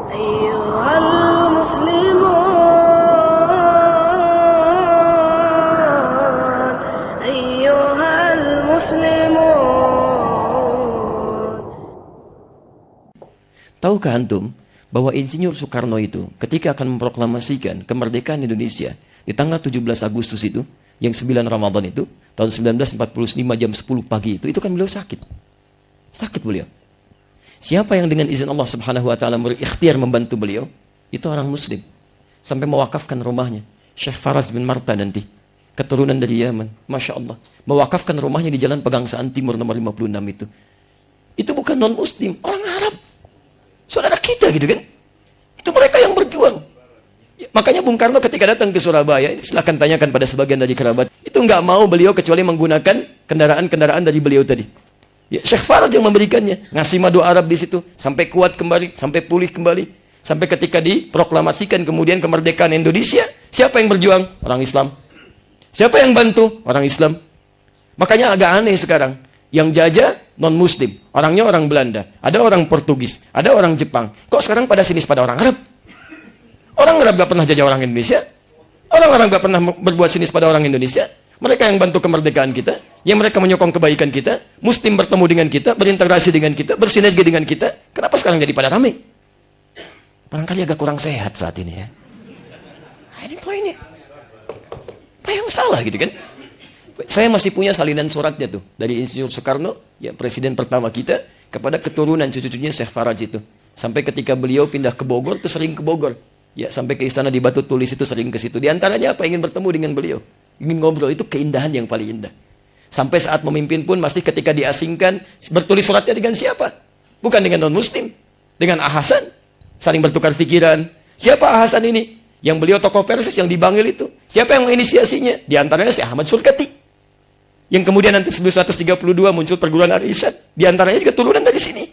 أيها المسلمون أيها المسلمون. Tahukah antum bahwa Insinyur Soekarno itu ketika akan memproklamasikan kemerdekaan Indonesia di tanggal 17 Agustus itu, yang 9 Ramadan itu, tahun 1945 jam 10 pagi itu kan beliau sakit. Sakit beliau. Siapa yang dengan izin Allah Subhanahu wa taala berikhtiar membantu beliau? Itu orang muslim. Sampai mewakafkan rumahnya. Syekh Faraz bin Marta nanti, keturunan dari Yaman, Masya Allah, mewakafkan rumahnya di Jalan Pegangsaan Timur nomor 56 itu. Itu bukan non muslim, orang Arab. Saudara kita gitu kan. Itu mereka yang berjuang. Ya, makanya Bung Karno ketika datang ke Surabaya, silahkan tanyakan pada sebagian dari kerabat, itu nggak mau beliau kecuali menggunakan kendaraan-kendaraan dari beliau tadi. Ya, Syekh Farad yang memberikannya, ngasih madu Arab di situ, sampai kuat kembali, sampai pulih kembali, sampai ketika diproklamasikan kemudian kemerdekaan Indonesia, siapa yang berjuang? Orang Islam. Siapa yang bantu? Orang Islam. Makanya agak aneh sekarang, yang jajah non-Muslim, orangnya orang Belanda, ada orang Portugis, ada orang Jepang. Kok sekarang pada sinis pada orang Arab? Orang Arab gak pernah jajah orang Indonesia. Orang-orang gak pernah berbuat sinis pada orang Indonesia. Mereka yang bantu kemerdekaan kita, yang mereka menyokong kebaikan kita, Muslim bertemu dengan kita, berintegrasi dengan kita, bersinergi dengan kita. Kenapa sekarang jadi pada rame? Barangkali agak kurang sehat saat ini ya. Ini poinnya. Apa yang salah gitu kan? Saya masih punya salinan suratnya tuh dari Insinyur Soekarno, ya presiden pertama kita, kepada keturunan cucu-cucunya Syekh Faraj itu. Sampai ketika beliau pindah ke Bogor, tuh sering ke Bogor. Ya sampai ke istana di Batu Tulis itu sering ke situ. Di antaranya apa? Ingin bertemu dengan beliau. Ingin ngobrol, itu keindahan yang paling indah. Sampai saat memimpin pun masih ketika diasingkan, bertulis suratnya dengan siapa? Bukan dengan non-muslim, dengan Ahasan. Saling bertukar pikiran. Siapa Ahasan ini? Yang beliau tokoh Persis yang dibanggil itu. Siapa yang menginisiasinya? Di antaranya si Ahmad Sulkati. Yang kemudian nanti 1932 muncul perguruan Al-Irsyad. Di antaranya juga turunan dari sini.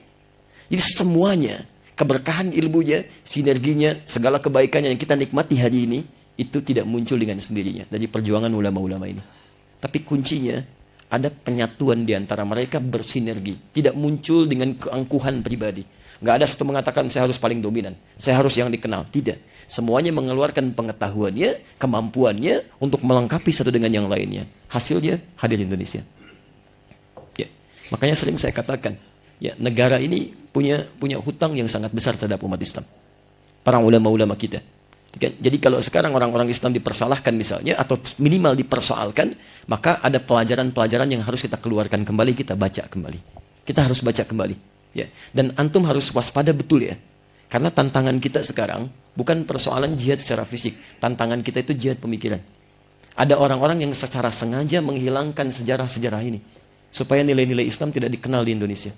Jadi semuanya, keberkahan ilmunya, sinerginya, segala kebaikannya yang kita nikmati hari ini, itu tidak muncul dengan sendirinya dari perjuangan ulama-ulama ini. Tapi kuncinya ada penyatuan di antara mereka bersinergi. Tidak muncul dengan keangkuhan pribadi. Nggak ada satu mengatakan saya harus paling dominan, saya harus yang dikenal. Tidak. Semuanya mengeluarkan pengetahuannya, kemampuannya untuk melengkapi satu dengan yang lainnya. Hasilnya hadir Indonesia. Ya. Makanya sering saya katakan, ya, negara ini punya hutang yang sangat besar terhadap umat Islam. Para ulama-ulama kita. Jadi kalau sekarang orang-orang Islam dipersalahkan misalnya, atau minimal dipersoalkan, maka ada pelajaran-pelajaran yang harus kita keluarkan kembali, kita baca kembali. Kita harus baca kembali. Ya. Dan antum harus waspada betul ya. Karena tantangan kita sekarang bukan persoalan jihad secara fisik. Tantangan kita itu jihad pemikiran. Ada orang-orang yang secara sengaja menghilangkan sejarah-sejarah ini. Supaya nilai-nilai Islam tidak dikenal di Indonesia.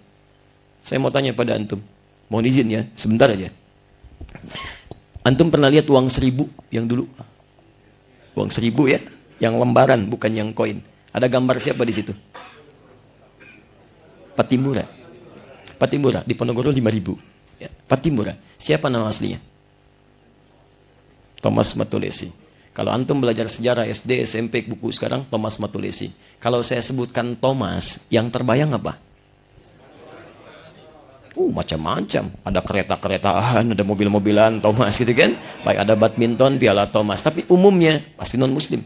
Saya mau tanya pada antum. Mohon izin ya, sebentar aja. Antum pernah lihat uang 1000 yang dulu? Uang 1000 ya, yang lembaran bukan yang koin. Ada gambar siapa di situ? Patimura. Patimura di Ponorogo 5.000. Ya, Patimura. Siapa nama aslinya? Thomas Matulesi. Kalau antum belajar sejarah SD, SMP, buku sekarang Thomas Matulesi. Kalau saya sebutkan Thomas, yang terbayang apa? Macam-macam. Ada kereta-keretaan, ada mobil-mobilan Thomas gitu kan. Baik, ada badminton, piala Thomas. Tapi umumnya pasti non-muslim.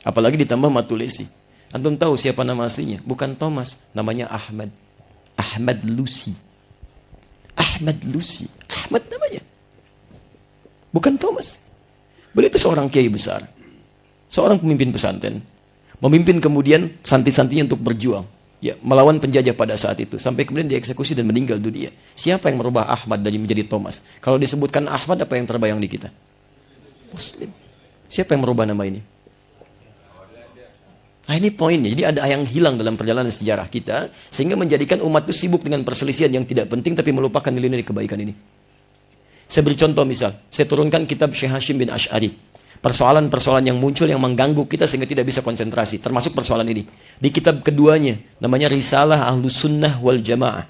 Apalagi ditambah Matulesi. Antum tahu siapa nama aslinya? Bukan Thomas, namanya Ahmad. Ahmad Lucy. Ahmad Lucy. Ahmad namanya. Bukan Thomas. Beliau itu seorang kiai besar. Seorang pemimpin pesantren. Memimpin kemudian santri-santrinya untuk berjuang. Ya, melawan penjajah pada saat itu. Sampai kemudian dieksekusi dan meninggal dunia. Siapa yang merubah Ahmad dari menjadi Thomas? Kalau disebutkan Ahmad, apa yang terbayang di kita? Muslim. Siapa yang merubah nama ini? Nah, ini poinnya. Jadi ada yang hilang dalam perjalanan sejarah kita, sehingga menjadikan umat itu sibuk dengan perselisihan yang tidak penting, tapi melupakan nilai-nilai kebaikan ini. Saya beri contoh misal. Saya turunkan kitab Syekh Hashim bin Ash'ari. Persoalan-persoalan yang muncul yang mengganggu kita sehingga tidak bisa konsentrasi. Termasuk persoalan ini. Di kitab keduanya, namanya Risalah Ahlus Sunnah wal Jamaah.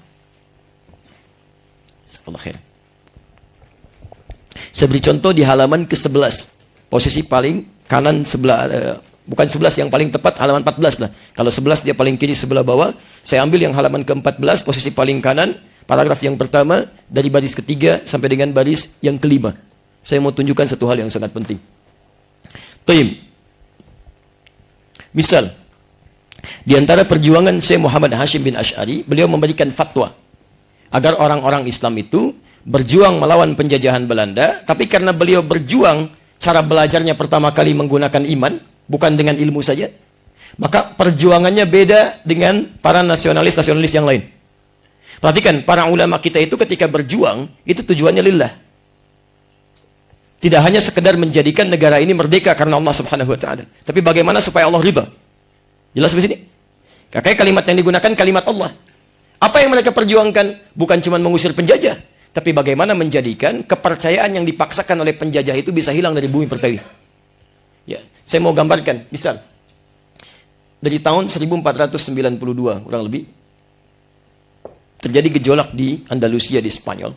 Saya beri contoh di halaman ke-11. Posisi paling kanan sebelah, bukan 11 yang paling tepat, halaman 14 lah. Kalau 11 dia paling kiri sebelah bawah. Saya ambil yang halaman ke-14, posisi paling kanan. Paragraf yang pertama dari baris ketiga sampai dengan baris yang kelima. Saya mau tunjukkan satu hal yang sangat penting. Taib. Misal, di antara perjuangan Syekh Muhammad Hashim bin Asy'ari, beliau memberikan fatwa agar orang-orang Islam itu berjuang melawan penjajahan Belanda, tapi karena beliau berjuang, cara belajarnya pertama kali menggunakan iman, bukan dengan ilmu saja, maka perjuangannya beda dengan para nasionalis-nasionalis yang lain. Perhatikan, para ulama kita itu ketika berjuang, itu tujuannya lillah. Tidak hanya sekedar menjadikan negara ini merdeka karena Allah Subhanahu wa taala, tapi bagaimana supaya Allah ridha. Jelas di sini? Kakak kalimat yang digunakan kalimat Allah. Apa yang mereka perjuangkan? Bukan cuma mengusir penjajah, tapi bagaimana menjadikan kepercayaan yang dipaksakan oleh penjajah itu bisa hilang dari bumi pertiwi. Ya, saya mau gambarkan, misal dari tahun 1492 kurang lebih terjadi gejolak di Andalusia di Spanyol.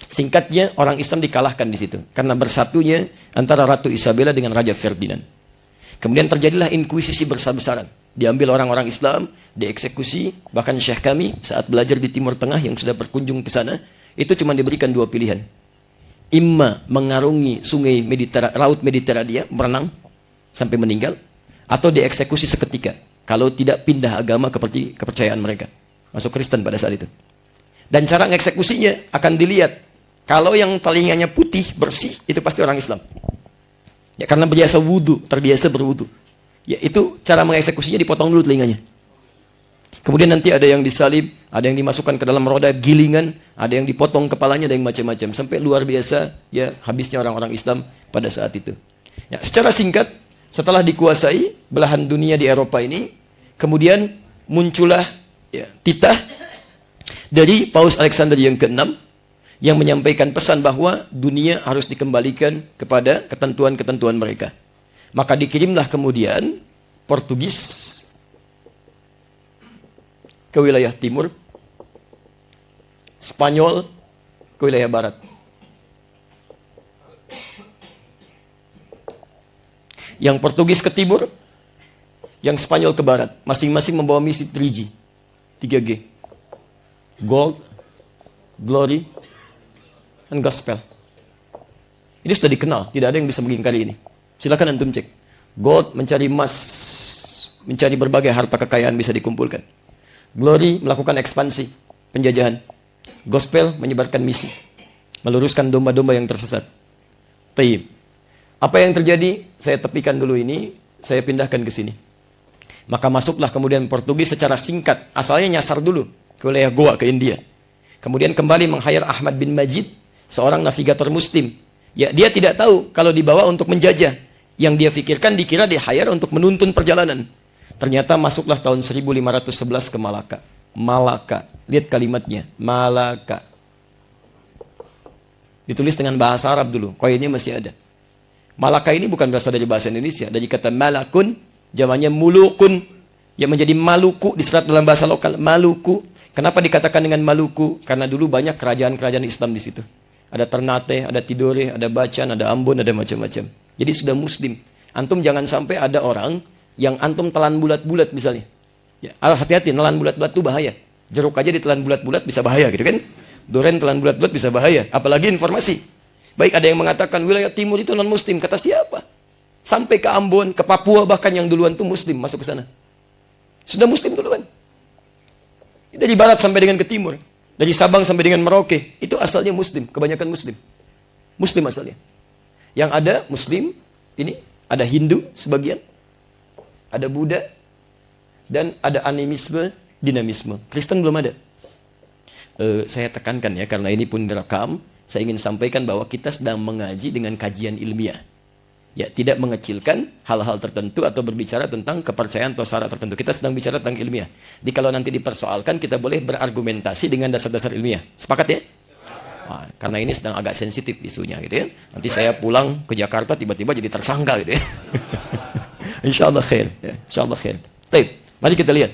Singkatnya, orang Islam dikalahkan di situ karena bersatunya antara Ratu Isabella dengan Raja Ferdinand. Kemudian terjadilah inkuisisi besar-besaran. Diambil orang-orang Islam, dieksekusi. Bahkan Syekh kami saat belajar di Timur Tengah yang sudah berkunjung ke sana, itu cuma diberikan dua pilihan. Imma mengarungi sungai Laut Mediterania, berenang sampai meninggal, atau dieksekusi seketika kalau tidak pindah agama seperti kepercayaan mereka. Masuk Kristen pada saat itu. Dan cara mengeksekusinya akan dilihat. Kalau yang telinganya putih, bersih, itu pasti orang Islam. Ya, karena biasa wudu, terbiasa berwudu. Ya, itu cara mengeksekusinya, dipotong dulu telinganya. Kemudian nanti ada yang disalib, ada yang dimasukkan ke dalam roda gilingan, ada yang dipotong kepalanya, ada yang macam-macam. Sampai luar biasa, ya habisnya orang-orang Islam pada saat itu. Ya, secara singkat, setelah dikuasai belahan dunia di Eropa ini, kemudian muncullah ya, titah dari Paus Alexander yang ke-6 yang menyampaikan pesan bahwa dunia harus dikembalikan kepada ketentuan-ketentuan mereka. Maka dikirimlah kemudian Portugis ke wilayah timur, Spanyol ke wilayah barat. Yang Portugis ke timur, yang Spanyol ke barat. Masing-masing membawa misi 3G. 3G. Gold, glory, dan gospel. Ini sudah dikenal, tidak ada yang bisa mengingkari ini. Silakan antum cek. Gold mencari emas, mencari berbagai harta kekayaan bisa dikumpulkan. Glory melakukan ekspansi, penjajahan. Gospel menyebarkan misi, meluruskan domba-domba yang tersesat. Taib. Apa yang terjadi? Saya tepikan dulu ini, saya pindahkan ke sini. Maka masuklah kemudian Portugis secara singkat, asalnya nyasar dulu ke wilayah Goa, ke India. Kemudian kembali meng-hire Ahmad bin Majid, seorang navigator muslim. Ya, dia tidak tahu kalau dibawa untuk menjajah. Yang dia pikirkan, dikira di-hire untuk menuntun perjalanan. Ternyata masuklah tahun 1511 ke Malaka. Malaka. Lihat kalimatnya. Malaka. Ditulis dengan bahasa Arab dulu. Koinnya masih ada. Malaka ini bukan berasal dari bahasa Indonesia. Dari kata malakun, jamannya mulukun. Yang menjadi Maluku, diserat dalam bahasa lokal. Maluku. Kenapa dikatakan dengan Maluku? Karena dulu banyak kerajaan-kerajaan Islam di situ. Ada Ternate, ada Tidore, ada Bacan, ada Ambon, ada macam-macam. Jadi sudah muslim. Antum jangan sampai ada orang yang antum telan bulat-bulat misalnya. Ya, hati-hati, telan bulat-bulat itu bahaya. Jeruk aja ditelan bulat-bulat bisa bahaya gitu kan. Duren telan bulat-bulat bisa bahaya. Apalagi informasi. Baik, ada yang mengatakan wilayah timur itu non-muslim. Kata siapa? Sampai ke Ambon, ke Papua bahkan yang duluan itu muslim masuk ke sana. Sudah muslim duluan. Dari barat sampai dengan ke timur. Dari Sabang sampai dengan Merauke. Itu asalnya muslim. Kebanyakan muslim. Muslim asalnya. Yang ada muslim, ini ada Hindu sebagian. Ada Buddha. Dan ada animisme, dinamisme. Kristen belum ada. Saya tekankan ya, karena ini pun direkam. Saya ingin sampaikan bahwa kita sedang mengaji dengan kajian ilmiah. Ya, tidak mengecilkan hal-hal tertentu atau berbicara tentang kepercayaan atau syarat tertentu. Kita sedang bicara tentang ilmiah. Jadi kalau nanti dipersoalkan, kita boleh berargumentasi dengan dasar-dasar ilmiah. Sepakat ya? Nah, karena ini sedang agak sensitif isunya gitu ya. Nanti saya pulang ke Jakarta tiba-tiba jadi tersangka gitu ya. Insyaallah khair. Ya, insyaallah khair. Baik, mari kita lihat.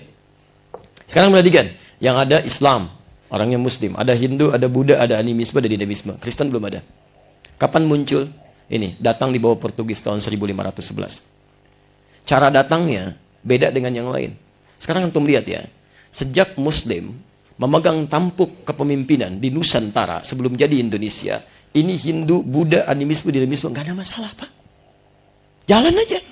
Sekarang perhatikan, yang ada Islam, orangnya Muslim, ada Hindu, ada Buddha, ada animisme, ada dinamisme. Kristen belum ada. Kapan muncul? Ini, datang di bawah Portugis tahun 1511. Cara datangnya beda dengan yang lain. Sekarang antum lihat ya, sejak Muslim memegang tampuk kepemimpinan di Nusantara sebelum jadi Indonesia, ini Hindu, Buddha, animisme, dinamisme, nggak ada masalah, Pak. Jalan aja.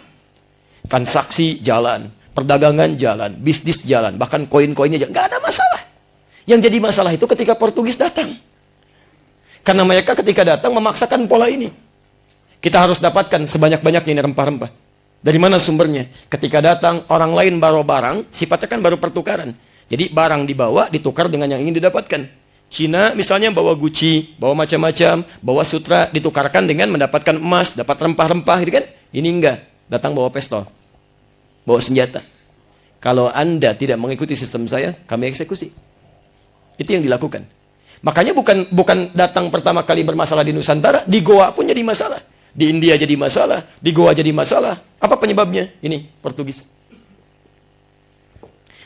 Transaksi jalan, perdagangan jalan, bisnis jalan, bahkan koin-koinnya jalan, nggak ada masalah. Yang jadi masalah itu ketika Portugis datang. Karena mereka ketika datang memaksakan pola ini. Kita harus dapatkan sebanyak-banyaknya ini rempah-rempah. Dari mana sumbernya? Ketika datang, orang lain bawa barang, sifatnya kan baru pertukaran. Jadi barang dibawa, ditukar dengan yang ingin didapatkan. Cina misalnya bawa Gucci, bawa macam-macam, bawa sutra, ditukarkan dengan mendapatkan emas, dapat rempah-rempah, gitu kan? Ini enggak, datang bawa pistol, bawa senjata. Kalau Anda tidak mengikuti sistem saya, kami eksekusi. Itu yang dilakukan. Makanya bukan datang pertama kali bermasalah di Nusantara, di Goa pun jadi masalah. Di India jadi masalah, di Goa jadi masalah. Apa penyebabnya? Ini, Portugis.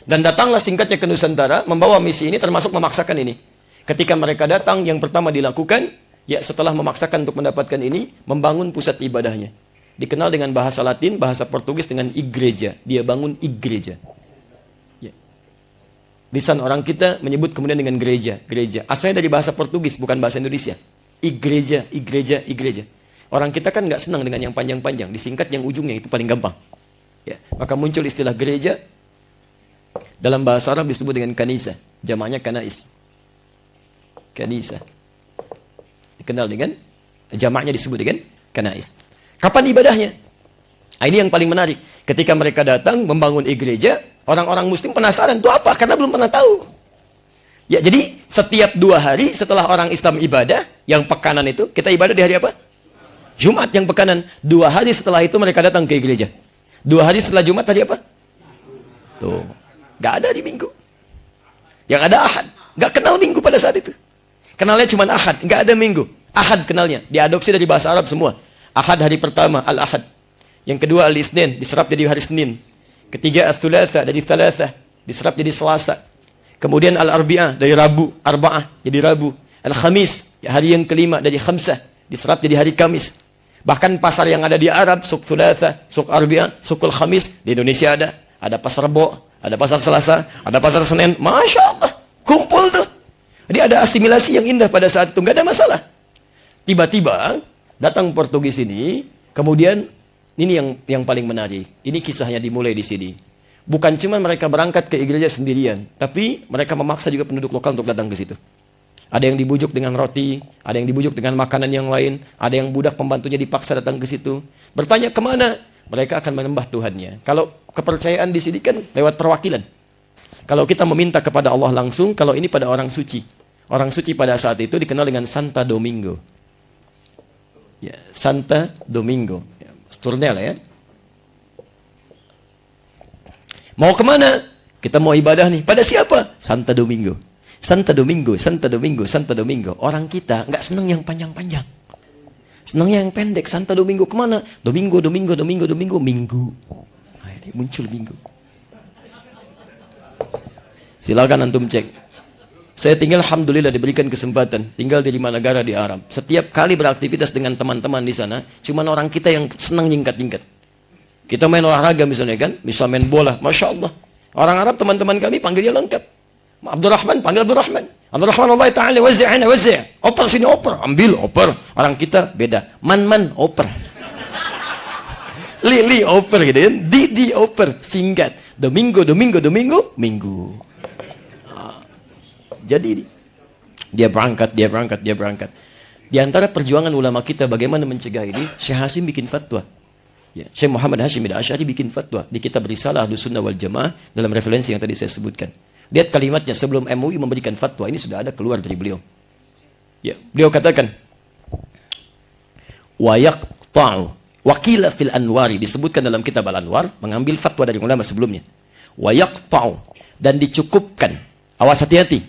Dan datanglah singkatnya ke Nusantara, membawa misi ini termasuk memaksakan ini. Ketika mereka datang, yang pertama dilakukan, ya setelah memaksakan untuk mendapatkan ini, membangun pusat ibadahnya. Dikenal dengan bahasa Latin, bahasa Portugis dengan igreja. Dia bangun igreja. Ya. Lisan orang kita menyebut kemudian dengan gereja. Gereja. Asalnya dari bahasa Portugis, bukan bahasa Indonesia. Igreja, igreja, igreja. Orang kita kan nggak senang dengan yang panjang-panjang. Disingkat yang ujungnya, itu paling gampang. Ya. Maka muncul istilah gereja. Dalam bahasa Arab disebut dengan kanisa. Jamaknya kanais. Kanisa. Dikenal dengan, jamaknya disebut dengan kanais. Kapan ibadahnya? Nah, ini yang paling menarik. Ketika mereka datang membangun gereja, orang-orang muslim penasaran, itu apa? Karena belum pernah tahu. Ya, jadi setiap 2 hari setelah orang Islam ibadah, yang pekanan itu, kita ibadah di hari apa? Jumat yang pekanan. 2 hari setelah itu mereka datang ke gereja. 2 hari setelah Jumat hari apa? Tuh. Gak ada di Minggu. Yang ada Ahad. Gak kenal Minggu pada saat itu. Kenalnya cuma Ahad. Gak ada Minggu. Ahad kenalnya. Diadopsi dari bahasa Arab semua. Ahad hari pertama, Al-Ahad. Yang kedua, Al-Isnin. Diserap jadi hari Senin. Ketiga, Al-Thulatha. Dari Thalathah. Diserap jadi Selasa. Kemudian Al-Arbi'ah. Dari Rabu. Arba'ah. Jadi Rabu. Al-Khamis. Hari yang kelima. Dari Khamsah. Diserap jadi hari Kamis. Bahkan pasar yang ada di Arab. Suk Thulatha. Suk Arbi'ah. Sukul Khamis. Di Indonesia ada. Ada pasar Rebo. Ada pasar Selasa, ada pasar Senin. Masya Allah, kumpul tuh. Jadi ada asimilasi yang indah pada saat itu, nggak ada masalah. Tiba-tiba datang Portugis ini, kemudian ini yang paling menarik. Ini kisahnya dimulai di sini. Bukan cuma mereka berangkat ke gereja sendirian, tapi mereka memaksa juga penduduk lokal untuk datang ke situ. Ada yang dibujuk dengan roti, ada yang dibujuk dengan makanan yang lain, ada yang budak pembantunya dipaksa datang ke situ. Bertanya kemana? Mereka akan menyembah Tuhannya. Kalau kepercayaan di sini kan lewat perwakilan. Kalau kita meminta kepada Allah langsung, kalau ini pada orang suci. Orang suci pada saat itu dikenal dengan Santa Domingo. Ya, Santa Domingo. Ya, Sturnel ya. Mau kemana? Kita mau ibadah nih. Pada siapa? Santa Domingo. Santa Domingo, Santa Domingo, Santa Domingo. Orang kita nggak senang yang panjang-panjang. Senangnya yang pendek. Santa Domingo kemana? Domingo, Domingo, Domingo, Domingo, Minggu. Nah, ini muncul Minggu. Silakan antum cek. Saya tinggal, alhamdulillah diberikan kesempatan. Tinggal di 5 negara di Arab. Setiap kali beraktivitas dengan teman-teman di sana, cuman orang kita yang senang nyingkat-nyingkat. Kita main olahraga misalnya kan, bisa main bola. Masya Allah. Orang Arab teman-teman kami panggilnya lengkap. Abdurrahman, panggil Abdurrahman. Abdurrahman Allah Ta'ala, wazi'ana, wazi'. Oper sini, oper. Ambil, oper. Orang kita beda. Man, oper. Li, oper gitu kan. Di, oper. Singkat. Domingo, Domingo, Domingo, Minggu. Jadi, dia berangkat. Di antara perjuangan ulama kita bagaimana mencegah ini, Syekh Hasim bikin fatwa. Ya, Syekh Muhammad Hashim Al-Asy'ari bikin fatwa. Di kitab Risalah Ahlus Sunnah wal Jamaah dalam referensi yang tadi saya sebutkan. Lihat kalimatnya sebelum MUI memberikan fatwa, ini sudah ada keluar dari beliau. Ya, beliau katakan, wa yaqta'u wa qila fil anwari, disebutkan dalam kitab Al-Anwar, mengambil fatwa dari ulama sebelumnya. Wa yaqta'u, dan dicukupkan. Awas hati-hati.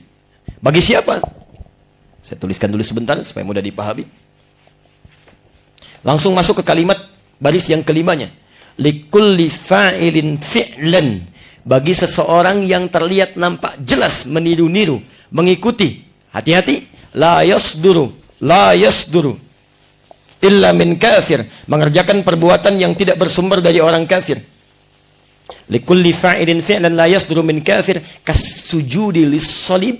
Bagi siapa? Saya tuliskan dulu sebentar supaya mudah dipahami. Langsung masuk ke kalimat baris yang kelimanya. Likulli fa'ilin fi'lan, bagi seseorang yang terlihat nampak jelas meniru-niru, mengikuti. Hati-hati, la yasduru illa min kafir, mengerjakan perbuatan yang tidak bersumber dari orang kafir. Likulli fa'ilin fi'lan la yasduru min kafir kasujudi lis-salib.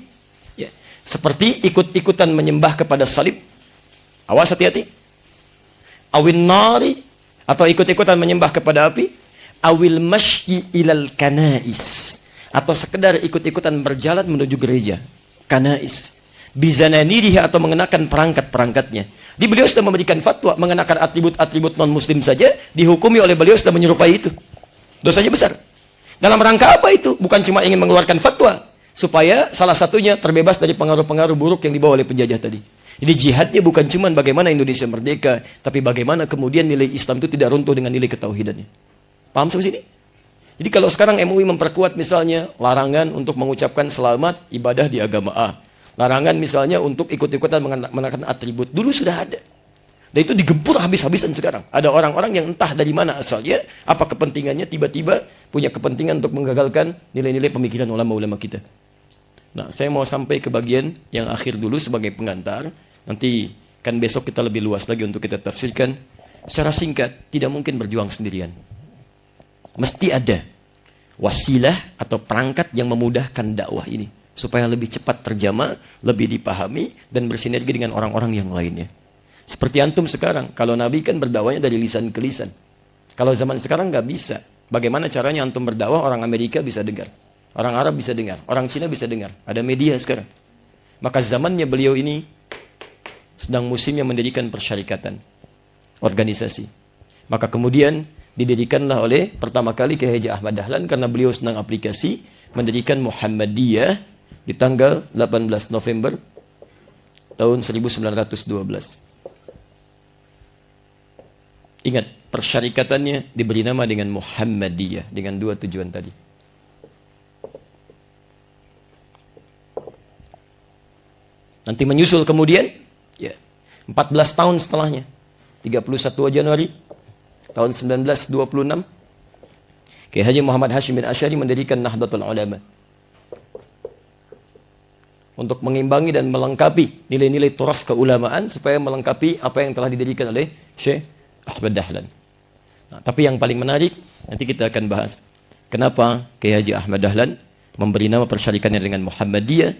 Ya. Seperti ikut-ikutan menyembah kepada salib. Awas hati-hati. Awin nari, atau ikut-ikutan menyembah kepada api. Awil masyi ilal kanais, atau sekedar ikut-ikutan berjalan menuju gereja. Kanais. Bizananirihi, atau mengenakan perangkat-perangkatnya. Di beliau sudah memberikan fatwa mengenakan atribut-atribut non-muslim saja dihukumi oleh beliau sudah menyerupai itu. Dosanya besar. Dalam rangka apa itu? Bukan cuma ingin mengeluarkan fatwa, supaya salah satunya terbebas dari pengaruh-pengaruh buruk yang dibawa oleh penjajah tadi. Jadi jihadnya bukan cuma bagaimana Indonesia merdeka, tapi bagaimana kemudian nilai Islam itu tidak runtuh dengan nilai ketauhidannya. Paham sampai sini? Jadi kalau sekarang MUI memperkuat misalnya larangan untuk mengucapkan selamat ibadah di agama A. Larangan misalnya untuk ikut-ikutan mengenakan atribut. Dulu sudah ada. Dan itu digempur habis-habisan sekarang. Ada orang-orang yang entah dari mana asalnya, apa kepentingannya, tiba-tiba punya kepentingan untuk menggagalkan nilai-nilai pemikiran ulama-ulama kita. Nah, saya mau sampai ke bagian yang akhir dulu sebagai pengantar. Nanti kan besok kita lebih luas lagi untuk kita tafsirkan. Secara singkat, tidak mungkin berjuang sendirian. Mesti ada wasilah atau perangkat yang memudahkan dakwah ini. Supaya lebih cepat terjamah, lebih dipahami, dan bersinergi dengan orang-orang yang lainnya. Seperti antum sekarang, kalau Nabi kan berdakwahnya dari lisan ke lisan. Kalau zaman sekarang nggak bisa. Bagaimana caranya antum berdakwah, orang Amerika bisa dengar. Orang Arab bisa dengar, orang Cina bisa dengar. Ada media sekarang. Maka zamannya beliau ini sedang musimnya mendirikan persyarikatan, organisasi. Maka kemudian didirikanlah oleh pertama kali Kiai Haji Ahmad Dahlan karena beliau senang aplikasi, mendirikan Muhammadiyah di tanggal 18 November tahun 1912. Ingat, persyarikatannya diberi nama dengan Muhammadiyah, dengan dua tujuan tadi. Nanti menyusul kemudian, ya, 14 tahun setelahnya, 31 Januari tahun 1926, Kiai Haji Muhammad Hashim bin Asy'ari mendirikan Nahdlatul Ulama untuk mengimbangi dan melengkapi nilai-nilai turas keulamaan supaya melengkapi apa yang telah didirikan oleh Syekh Ahmad Dahlan. Nah, tapi yang paling menarik nanti kita akan bahas kenapa Kiai Haji Ahmad Dahlan memberi nama persyarikatannya dengan Muhammadiyah,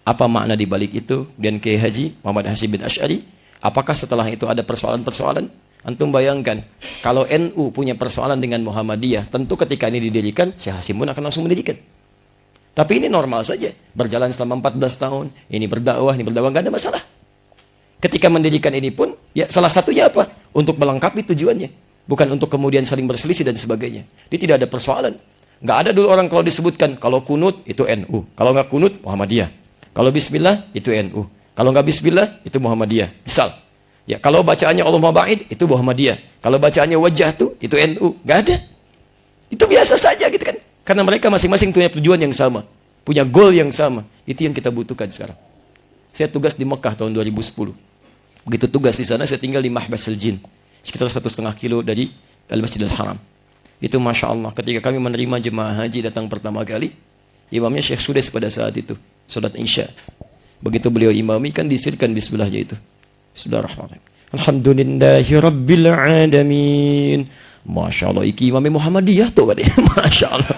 apa makna di balik itu, dan Kiai Haji Muhammad Hashim bin Asy'ari, apakah setelah itu ada persoalan-persoalan? Antum bayangkan kalau NU punya persoalan dengan Muhammadiyah, tentu ketika ini didirikan Syekh Hashim pun akan langsung mendirikan. Tapi ini normal saja, berjalan selama 14 tahun, ini berdakwah, nggak ada masalah. Ketika mendirikan ini pun, ya salah satunya apa? Untuk melengkapi tujuannya. Bukan untuk kemudian saling berselisih dan sebagainya. Jadi tidak ada persoalan. Nggak ada dulu orang kalau disebutkan, kalau kunut itu NU. Kalau nggak kunut, Muhammadiyah. Kalau bismillah, itu NU. Kalau nggak bismillah, itu Muhammadiyah. Misal. Ya, kalau bacaannya Allahumma ba'id, itu Muhammadiyah. Kalau bacaannya wajah itu NU. Nggak ada. Itu biasa saja gitu kan. Karena mereka masing-masing punya tujuan yang sama. Punya goal yang sama. Itu yang kita butuhkan sekarang. Saya tugas di Mekah tahun 2010. Begitu tugas di sana, saya tinggal di Mahbasul Jin, sekitar 1,5 kilo dari Al-Masjidil Haram. Itu Masya Allah, ketika kami menerima jemaah haji datang pertama kali, imamnya Syekh Sudes pada saat itu, salat Isya. Begitu beliau imami, kan disirkan bismillahnya itu. Bismillahirrahmanirrahim. Alhamdulillahi Rabbil Alamin. Masya Allah, iki imamnya Muhammadiyah tuh katanya. Masya Allah.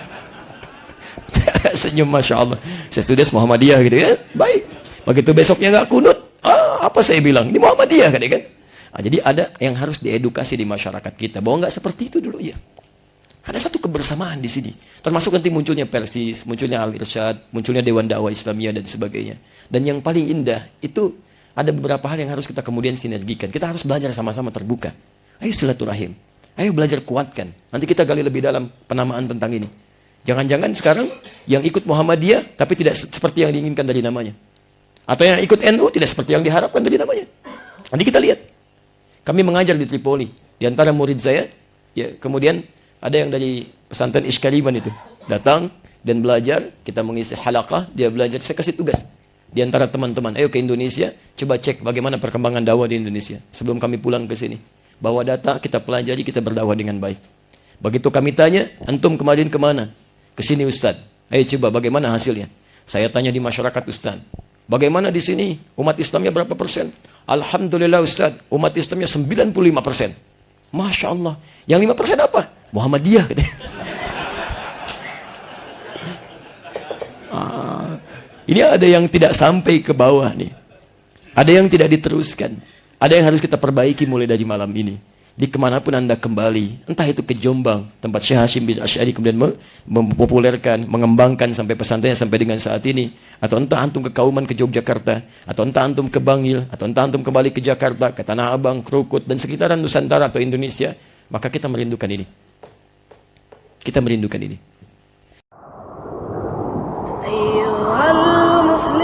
Senyum Masya Allah. Syekh Sudes Muhammadiyah gitu ya, baik. Begitu besoknya nggak kunut, apa saya bilang? Ini Muhammadiyah kan? Nah, jadi ada yang harus diedukasi di masyarakat kita bahwa nggak seperti itu dulu ya. Ada satu kebersamaan di sini. Termasuk nanti munculnya Persis, munculnya Al-Irsyad, munculnya Dewan Dakwah Islamiyah dan sebagainya. Dan yang paling indah itu ada beberapa hal yang harus kita kemudian sinergikan. Kita harus belajar sama-sama terbuka. Ayo silaturahim. Ayo belajar kuatkan. Nanti kita gali lebih dalam penamaan tentang ini. Jangan-jangan sekarang yang ikut Muhammadiyah tapi tidak seperti yang diinginkan dari namanya. Atau yang ikut NU tidak seperti yang diharapkan dari namanya. Nanti kita lihat. Kami mengajar di Tripoli. Di antara murid saya, ya kemudian ada yang dari pesantren Iskaliman itu. Datang dan belajar, kita mengisi halaqah, dia belajar, saya kasih tugas. Di antara teman-teman, ayo ke Indonesia, coba cek bagaimana perkembangan dakwah di Indonesia. Sebelum kami pulang ke sini. Bawa data, kita pelajari, kita berdakwah dengan baik. Begitu kami tanya, antum kemarin kemana? Ke sini Ustaz. Ayo coba bagaimana hasilnya? Saya tanya di masyarakat Ustaz. Bagaimana di sini? Umat Islamnya berapa persen? Alhamdulillah Ustaz, umat Islamnya 95%. Masya Allah. Yang 5% apa? Muhammadiyah. Ini ada yang tidak sampai ke bawah nih. Ada yang tidak diteruskan. Ada yang harus kita perbaiki mulai dari malam ini. Di kemanapun Anda kembali, entah itu ke Jombang, tempat Syekh Hashim bin Asy'ari kemudian mempopulerkan, mengembangkan sampai pesantrennya sampai dengan saat ini, atau entah antum ke Kauman, ke Yogyakarta, atau entah antum ke Bangil, atau entah antum kembali ke Jakarta, ke Tanah Abang, Krukut, dan sekitaran Nusantara atau Indonesia, maka kita merindukan ini. Kita merindukan ini. أيها المسلمون